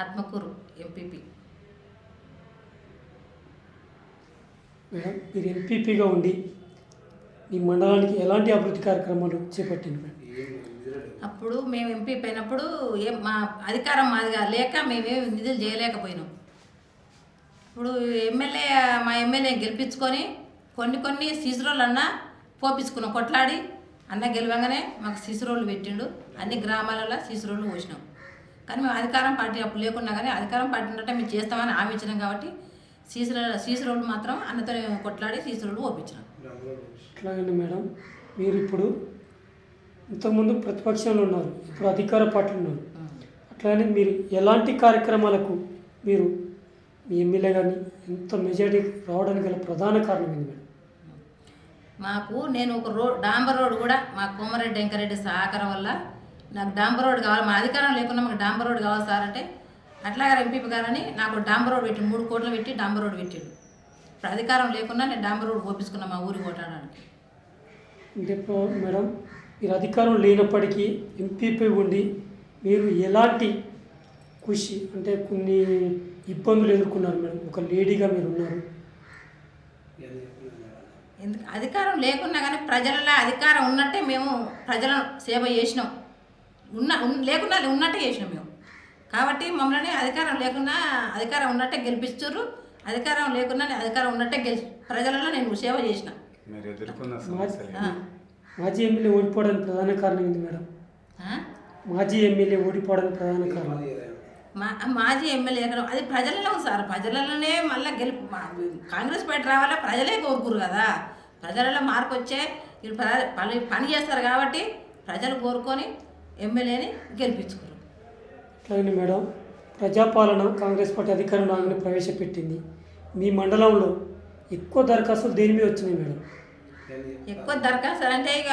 Atmakur MPP. Madam, మీరు ఎంపీపీగా ఉండి మీ మండలానికి ఎలాంటి అభివృద్ధి కార్యక్రమాలు చేపట్టింది మేడం? అప్పుడు మేము ఎంపీ అయినప్పుడు మా అధికారం మాదిగా లేక మేమేం నిధులు చేయలేకపోయినాం. ఇప్పుడు మా ఎమ్మెల్యే గెలిపించుకొని కొన్ని సీసరోళ్ళన్నా పోపించుకున్నాం. కొట్లాడి అన్న గెలవంగానే మాకు సీసరోళ్ళు పెట్టిండు. అన్ని గ్రామాలలో సీసరోళ్ళు పోసినాం. కానీ మేము అధికారం పార్టీ అప్పుడు లేకున్నా కానీ అధికారం పార్టీ ఉన్నట్టే మేము చేస్తామని హామీ ఇచ్చినాం. కాబట్టి సీసరోళ్ళు మాత్రం అన్నతో కొట్లాడి సీసరోళ్ళు పోపించినాం. అట్లాగండి మేడం, మీరు ఇప్పుడు ఇంతకుముందు ప్రతిపక్షంలో ఉన్నారు, ఇప్పుడు అధికార పార్టీలో ఉన్నారు. అట్లానే మీరు ఎలాంటి కార్యక్రమాలకు మీరు మీ ఎమ్మెల్యే గారిని ఎంత మెజారిటీ రావడానికి గల ప్రధాన కారణం ఏంది మేడం? నేను ఒక డాంబర్ రోడ్ కూడా మా కోమరెడ్డి వెంకరెడ్డి సహకారం వల్ల నాకు డాంబర్ రోడ్ కావాలి. మా అధికారం లేకుండా మాకు డాంబర్ రోడ్ కావాలి సార్ అంటే అట్లాగా ఎంపీ గారని నాకు డాంబర్ రోడ్ పెట్టి 3 కోట్లు పెట్టి డాంబర్ రోడ్ పెట్టాడు. ఇప్పుడు అధికారం లేకుండా నేను డాంబర్ రోడ్ పోపించుకున్నా మా ఊరికి కొట్టడానికి. అంటే మేడం, మీరు అధికారం లేనప్పటికీ ఎంపీపీ ఉండి మీరు ఎలాంటి కృషి అంటే కొన్ని ఇబ్బందులు ఎదుర్కొన్నారు మేడం? ఒక లేడీగా మీరు ఉన్నారు. అధికారం లేకున్నా కానీ ప్రజలలో అధికారం ఉన్నట్టే మేము ప్రజలను సేవ చేసినాం. లేకున్నా ఉన్నట్టే చేసినాం మేము. కాబట్టి మమ్మల్ని అధికారం లేకున్నా అధికారం ఉన్నట్టే గెలిపిస్తారు. అధికారం లేకున్నా అధికారం ఉన్నట్టే ప్రజలలో నేను సేవ చేసిన. మాజీ ఎమ్మెల్యే ఓడిపోవడానికి ప్రధాన కారణం ఏంటి మేడం? మాజీ ఎమ్మెల్యే ఓడిపోవడానికి ప్రధాన కారణం మాజీ ఎమ్మెల్యే అది ప్రజలలో సార్. ప్రజలలోనే మళ్ళీ కాంగ్రెస్ పార్టీ రావాలా ప్రజలే కోరుకురు కదా. ప్రజలలో మార్పు వచ్చే పని చేస్తారు కాబట్టి ప్రజలు కోరుకొని ఎమ్మెల్యేని గెలిపించుకోరు. అట్లాగే మేడం, ప్రజాపాలన కాంగ్రెస్ పార్టీ అధికారం రాగానే ప్రవేశపెట్టింది. మీ మండలంలో ఎక్కువ దరఖాస్తులు దేని మీద వచ్చినాయి మేడం? ఎక్కువ దరఖాస్తులు అంటే ఇక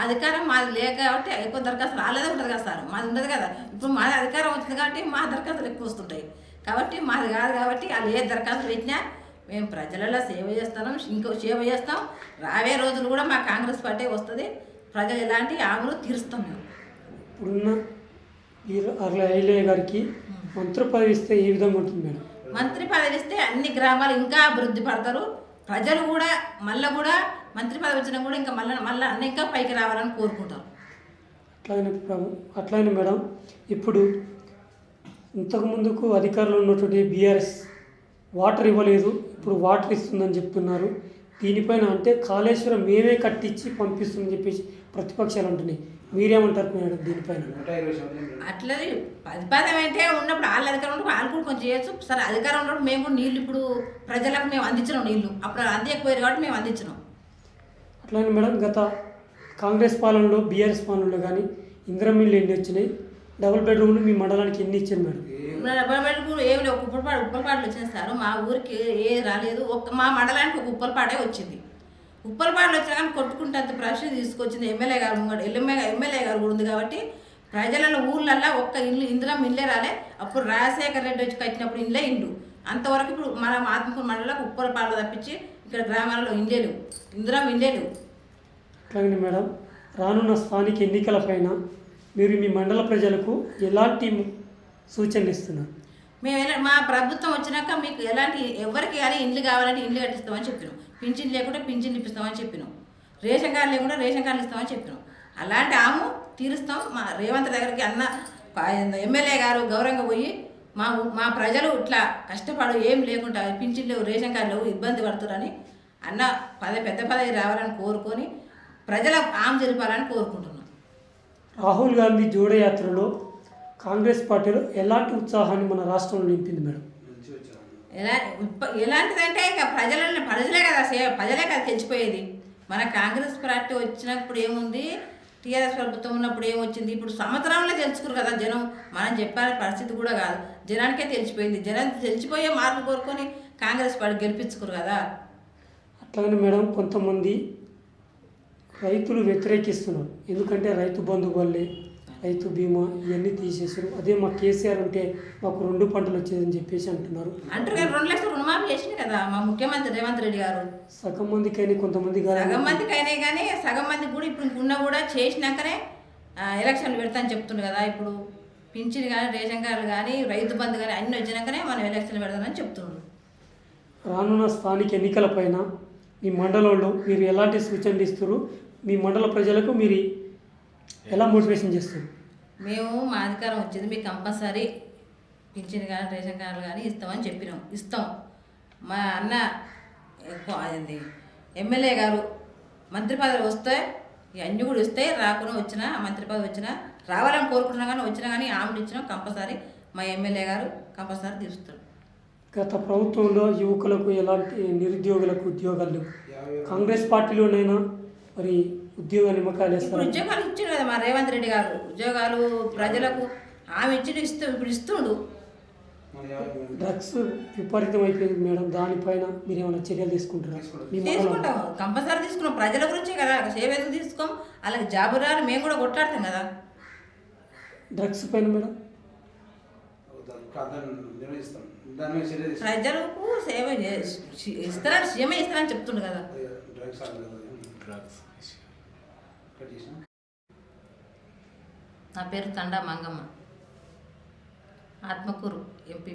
అధికారం మాది లేక కాబట్టి ఎక్కువ దరఖాస్తులు రాలేదే ఉంటుంది కదా సార్. మాది ఉండదు కదా. ఇప్పుడు మాది అధికారం వచ్చింది కాబట్టి మా దరఖాస్తులు ఎక్కువ వస్తుంటాయి. కాబట్టి మాది కాదు కాబట్టి వాళ్ళు ఏ దరఖాస్తులు పెట్టినా మేము ప్రజలలో సేవ చేస్తున్నాం. ఇంకో సేవ చేస్తాం. రావే రోజులు కూడా మా కాంగ్రెస్ పార్టీ వస్తుంది. ప్రజలు ఎలాంటి ఆమెలు తీరుస్తాం. మేము ఇప్పుడున్న ఐలయ్య గారికి మంత్రి పదవి ఇస్తే ఏ విధంగా ఉంటుంది మేడం? మంత్రి పదవి ఇస్తే అన్ని గ్రామాలు ఇంకా అభివృద్ధి పడతారు. ప్రజలు కూడా మళ్ళీ కూడా మంత్రి పదవి వచ్చినా కూడా ఇంకా మళ్ళీ అన్న ఇంకా పైకి రావాలని కోరుకుంటారు. అట్లానే మేడం, ఇప్పుడు ఇంతకుముందుకు అధికారంలో ఉన్నటువంటి బీఆర్ఎస్ వాటర్ ఇవ్వలేదు, ఇప్పుడు వాటర్ ఇస్తుందని చెప్తున్నారు. దీనిపైన అంటే కాళేశ్వరం మేమే కట్టించి పంపిస్తుందని చెప్పేసి ప్రతిపక్షాలు అంటున్నాయి. మీరేమంటారు మేడం దీనిపైన? అట్లా ప్రతిపాదన అంటే ఉన్నప్పుడు వాళ్ళ అధికారం ఉన్నప్పుడు వాళ్ళు కూడా కొంచెం చేయొచ్చు. సరే అధికారం ఉన్నప్పుడు మేము కూడా నీళ్ళు ఇప్పుడు ప్రజలకు మేము అందించినాం. నీళ్ళు అప్పుడు అందించకపోయారు కాబట్టి మేము అందించినాం. అట్లానే మేడం, గత కాంగ్రెస్ పాలనలో బీఆర్ఎస్ పాలనలో కానీ ఇందిరమ్మ ఇల్లు ఎన్ని వచ్చినాయి? డబుల్ బెడ్రూమ్లు మీ మండలానికి ఎన్ని ఇచ్చారు మేడం? డబుల్ బెడ్రూమ్ ఏమి లేవు. ఉప్పలపాటలు వచ్చినాయి సార్. మా ఊరికి ఏది రాలేదు. మా మండలానికి ఒక ఉప్పలపాటే వచ్చింది. ఉప్పలపాటలు వచ్చినా కానీ కొట్టుకుంటే ప్రశ్న తీసుకొచ్చింది ఎమ్మెల్యే గారు ముంగడు. ఎమ్మెల్యే గారు కూడా ఉంది కాబట్టి ప్రజలలో ఊళ్ళల్లో ఒక్క ఇల్లు ఇందిరమ్మ ఇల్లే రాలే. అప్పుడు రాజశేఖర రెడ్డి వచ్చి కట్టినప్పుడు ఇండ్లు అంతవరకు ఇప్పుడు మన ఆత్మకూరు మండలంలో ఉప్పలపాటలు తప్పించి ఇక్కడ గ్రామాలలో ఇండ్లే లేవు. ఇందిరమ్మ ఇండ్లే లేవు. అట్లాగే మేడం, రానున్న స్థానిక ఎన్నికల పైన మీరు మీ మండల ప్రజలకు ఎలాంటి సూచనలు ఇస్తున్నారు? మా ప్రభుత్వం వచ్చినాక మీకు ఎలాంటి ఎవరికి కానీ ఇండ్లు కావాలంటే ఇండ్లు కట్టిస్తామని చెప్పినాం. పింఛన్ లేకుండా పింఛన్లు ఇప్పిస్తామని చెప్పినాం. రేషన్ కార్డు లేకుండా రేషన్ కార్డులు ఇస్తామని చెప్పినాం. అలాంటి ఆమె తీరుస్తాం. మా రేవంత్ దగ్గరికి ఎమ్మెల్యే గారు గౌరవంగా పోయి మా ప్రజలు ఇట్లా కష్టపడు ఏం లేకుండా పింఛన్ లేవు రేషన్ కార్డు లేవు ఇబ్బంది పడుతున్నారని అన్న పెద్ద పదవి రావాలని కోరుకొని ప్రజలకు ఆమె జరిపాలని కోరుకుంటున్నాం. రాహుల్ గాంధీ జోడయాత్రలో కాంగ్రెస్ పార్టీలో ఎలాంటి ఉత్సాహాన్ని మన రాష్ట్రంలో నింపింది మేడం? ఎలాంటిదంటే ఇక ప్రజలే కదా ప్రజలే కదా తెచ్చిపోయేది. మన కాంగ్రెస్ పార్టీ వచ్చినప్పుడు ఏముంది, టీఆర్ఎస్ ప్రభుత్వం ఉన్నప్పుడు ఏమొచ్చింది. ఇప్పుడు సంవత్సరంలో తెలుసుకురు కదా జనం. మనం చెప్పాల్సిన పరిస్థితి కూడా కాదు. జనానికే తెలిసిపోయింది. జనం తెలిసిపోయే మార్పు కోరుకొని కాంగ్రెస్ పార్టీ గెలిపించుకురు కదా. అట్లాగనే మేడం, కొంతమంది రైతులు వ్యతిరేకిస్తున్నారు. ఎందుకంటే రైతు బంధు వల్లే రైతు బీమా ఇవన్నీ తీసేసారు. అదే మా కేసీఆర్ ఉంటే మాకు 2 పంటలు వచ్చేదని చెప్పేసి అంటున్నారు. 2 లక్షలు రుణమాఫీ చేసింది కదా మా ముఖ్యమంత్రి రేవంత్ రెడ్డి గారు. సగం మందికైనా కొంతమంది సగం మందికైనా కానీ సగం మందికి కూడా ఇప్పుడు ఉన్న కూడా చేసినాకనే ఎలక్షన్లు పెడతాను చెప్తుంది కదా. ఇప్పుడు పింఛన్ కానీ రేషన్ కార్డులు కానీ రైతు బంధు కానీ అన్నీ వచ్చినాకనే మనం ఎలక్షన్లు పెడదామని చెప్తున్నాడు. రానున్న స్థానిక ఎన్నికలపైన మీ మండలంలో మీరు ఎలాంటి సూచనలు ఇస్తారు? మీ మండల ప్రజలకు మీరు ఎలా మోటివేషన్ చేస్తారు? మేము మా అధికారం వచ్చింది మీకు కంపల్సరీ పింఛన్ కానీ రేషన్ కార్డులు కానీ ఇస్తామని చెప్పినాం, ఇస్తాం. మా అన్న అదేంది ఎమ్మెల్యే గారు మంత్రి పదవి వస్తే ఇవన్నీ కూడా ఇస్తే రాకుండా వచ్చినా మంత్రి పదవి వచ్చినా రావాలని కోరుకుంటున్నా కానీ వచ్చినా కానీ ఆమెను ఇచ్చినాం కంపల్సరీ. మా ఎమ్మెల్యే గారు కంపల్సరీ తీరుస్తాడు. గత ప్రభుత్వంలో యువకులకు ఎలాంటి నిరుద్యోగులకు ఉద్యోగాలు లేవు. కాంగ్రెస్ పార్టీలోనైనా మరి ఉద్యోగ నియామకాలు ఇప్పుడు వేస్తారు. ఉద్యోగాలు ఇచ్చాడు కదా మా రేవంత్ రెడ్డి గారు, ఉద్యోగాలు ప్రజలకు ఆమె ఇచ్చి ఇప్పుడు ఇస్తుండు. డ్రగ్స్ విపరీతం అయిపోయింది మేడం, దానిపైన మీరు ఏమైనా చర్యలు తీసుకుంటారా? మీ మండలంలో తీసుకుంటాం, కంపల్సరీ తీసుకున్నాం. ప్రజల గురించే కదా, సేవ ఎందుకు తీసుకోం? అలాగే జాబు రాని మేము కూడా కొట్లాడతాం కదా. డ్రగ్స్ పైన మేడం ప్రజలకు సేవ ఇస్తారని సీఎంఏ ఇస్తారని చెప్తుండు కదా. నా పేరు తండా మంగమ్మ, ఆత్మకూరు ఎంపీ.